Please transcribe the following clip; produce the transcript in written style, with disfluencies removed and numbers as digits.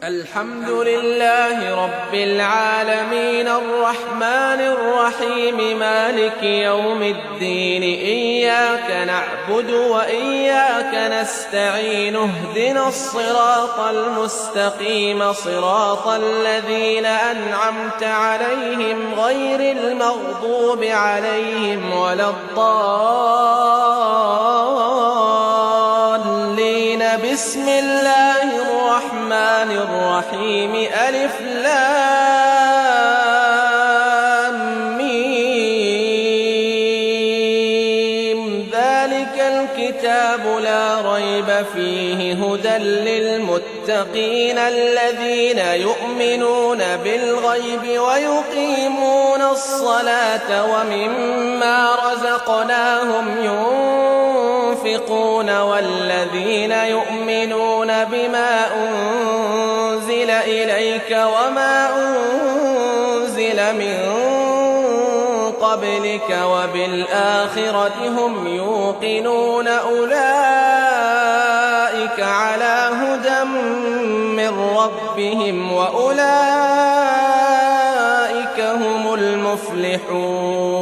الحمد لله رب العالمين الرحمن الرحيم مالك يوم الدين إياك نعبد وإياك نستعين اهدنا الصراط المستقيم صراط الذين أنعمت عليهم غير المغضوب عليهم ولا الضالين بسم الله الرحمن الرحيم ألف لام ميم ذلك الكتاب لا ريب فيه هدى للمتقين الذين يؤمنون بالغيب ويقيمون الصلاة ومما رزقناهم ينفقون والذين يؤمنون بما أنزل إليك وما أنزل من قبلك وبالآخرة هم يوقنون أولئك على هدى من ربهم وأولئك هم المفلحون.